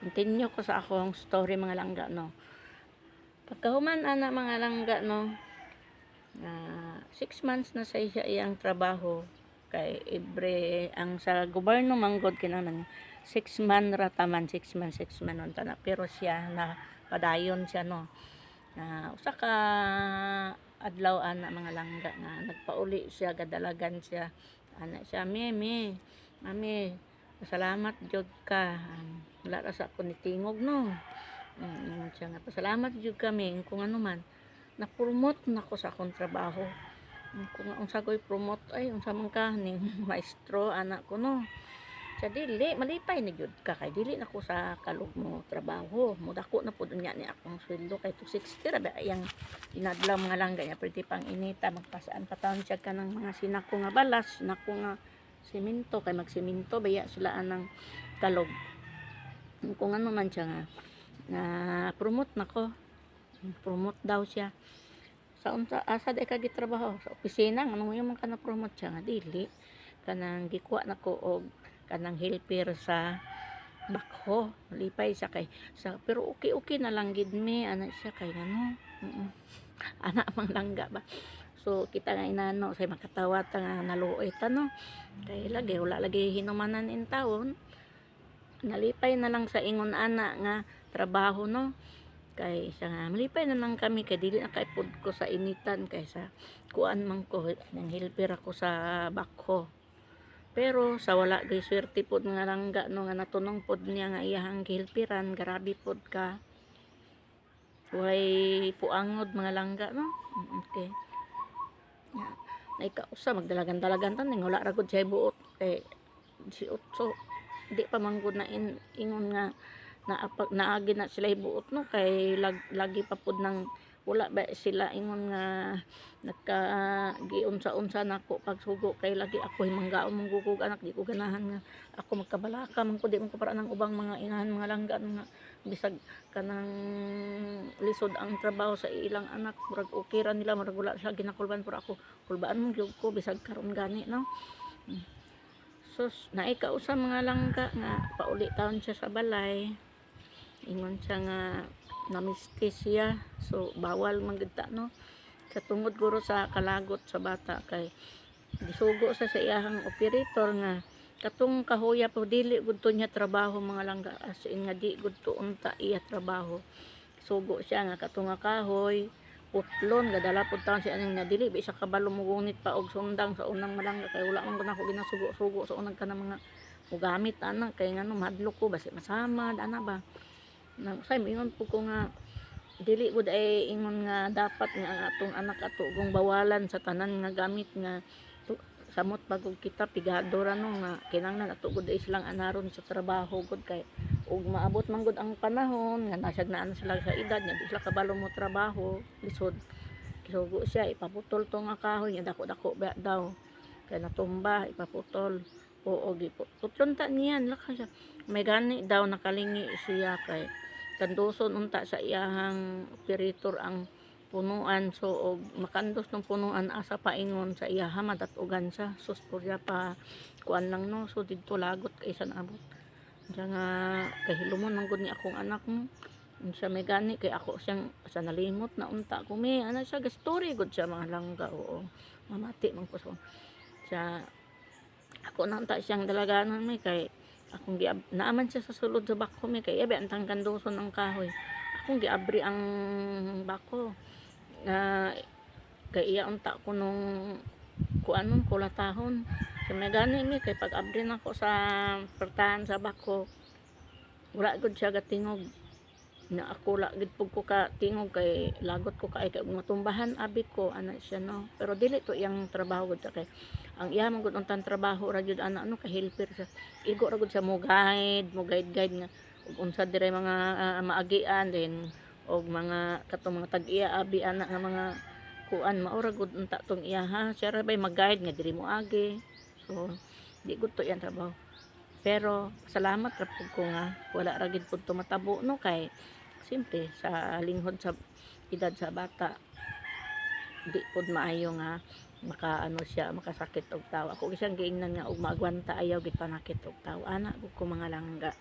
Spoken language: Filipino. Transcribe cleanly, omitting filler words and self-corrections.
Continue ko sa akong story mga langga no. Pagkahuman ana mga langga no, 6 months na sa iyang trabaho kay every ang sa gobyerno manggod kinahanglan 6 man rataman 6 man unta na pero siya na padayon siya no. Usa ka adlaw ana mga langga nga nagpauli siya gadalagan siya ana siya mami pasalamat jud ka wala ra sa ako nitingog no. Siya nga pasalamat jud kami kung ano man na-promote nako sa akong trabaho. Kung unsa ko'y promote ay unsa man ka ning maestro anak ko no. Sa dili malipay ni jud ka kay dili nako sa kalog mo trabaho. Mudako na pud unya ni akong sweldo kay 260 ra ba yang inadlaw mga langga nya pwede pang inita magpasaan pa taon siya kanang mga sinako nga balas, sinako nga semento kay magsemento baya sila anang kalog. Kung ano man siya nga na promote nako. Promote daw siya sa unsa asa day ka gitrabaho sa opisina ngano yung man kana promote siya nga dili kanang gikuha nako og kanang helper sa bakho lipay sa kay sa pero okay na lang gid me ana siya kay ngano ana mang langga ba so kita nga inano say makatawa ta nga naluoy ta no kay lagi wala lagi hinumanan in taon nalipay na lang sa ingon ana nga trabaho no kay siya nga malipay na lang kami kay dili na kaipod ko sa initan kaysa kuan man ko nang helper ako sa bakho pero sa wala gay swerte pod nga langga no nga natunong pod niya nga iyahang helperan grabe pod ka way puangod mga langga no okay naikausa magdalagan-dalagan tan ning wala ra gud siya buot kay si utso di pa manggod na ingon nga naagi na sila ibuot no kay lagi pa pud nang wala ba sila ingon nga nagka giunsa-unsa nako pagsugo kay lagi ako himanggaon mong gugog anak di ko ganahan nga ako magkabalaka man ko di man ko para nang ubang mga inahan mga langga nga bisag kanang lisod ang trabaho sa ilang anak murag okay ra nila murag wala sila ginakulban pero ako kulbaan mong gyud ko bisag karon gani no. Sus naikausa mga langga nga pauli taon siya sa balay ingon siya nga namisti siya so bawal magita no sa tungod guro sa kalagot sa bata kay gisugo sa iyahang operator nga katong kahoya po dili gud to niya trabaho mga langga as in nga di gud to unta iya trabaho sugo siya nga katong nga kahoy putlon gadala pud taon siya ning nadili bisa kabalo mo gunit pa og sundang sa unang malangga kay wala man ko ginasugo-sugo sa unang kanang mga ugamit ana kay ngano madlok ko basi masamad ana ba nang say ingon po ko nga dili gud ay ingon nga dapat nga ang atong anak ato gong bawalan sa tanan nga gamit nga samot bagog kita pigado ra no nga kinahanglan ato gud ay silang anaron sa trabaho gud kay ug maabot man gud ang panahon nga nasyag na sila sa edad nga di sila kabalo mo trabaho lisod kisugo siya ipaputol to nga kahoy nga dako-dako ba daw kay natumba ipaputol oo giputlon ta niyan laka siya may gani daw nakalingi siya kay kanduson unta sa iyahang operator ang punuan so og makandos ng punuan asa paingon sa iyaha madatugan sa suspurya pa kuan lang no so didto lagot kay sa abot diya nga kahilumon man gud ni akong anak mo siya may gani kay ako siyang sa nalimot na unta ko may ana siya gastori gud siya mga langga oo mamati man ko so siya ako na unta siyang dalaganon may kay akong naaman siya sa sulod sa bako mi kay abe antang kanduson ang kahoy akong giabri ang bako kay iya unta ko nung kuanon kulatahon so may gani mi kay pag abri nako sa pertahan sa bako wala gud siya gatingog na ako la gid pug ko ka tingog kay lagot ko kay matumbahan abi ko ana siya no pero dili to iyang trabaho gud kay ang iya man gud untang trabaho ra jud ana ano ka helper siya igo ra gud siya mo guide nga ug unsa dire mga maagian din og mga katong mga tag-iya abi ana nga mga kuan maura gud unta tong iya ha siya ra bay mag-guide nga diri mo agi so di gud to iyang trabaho pero salamat ra pud ko nga wala ra gid pud to matabo no kay simple sa linghod sa edad sa bata di pud maayo nga makaano siya makasakit og tawo ako gisang giingnan nga og maagwanta ayaw gid panakit og tawo ana ko mga langga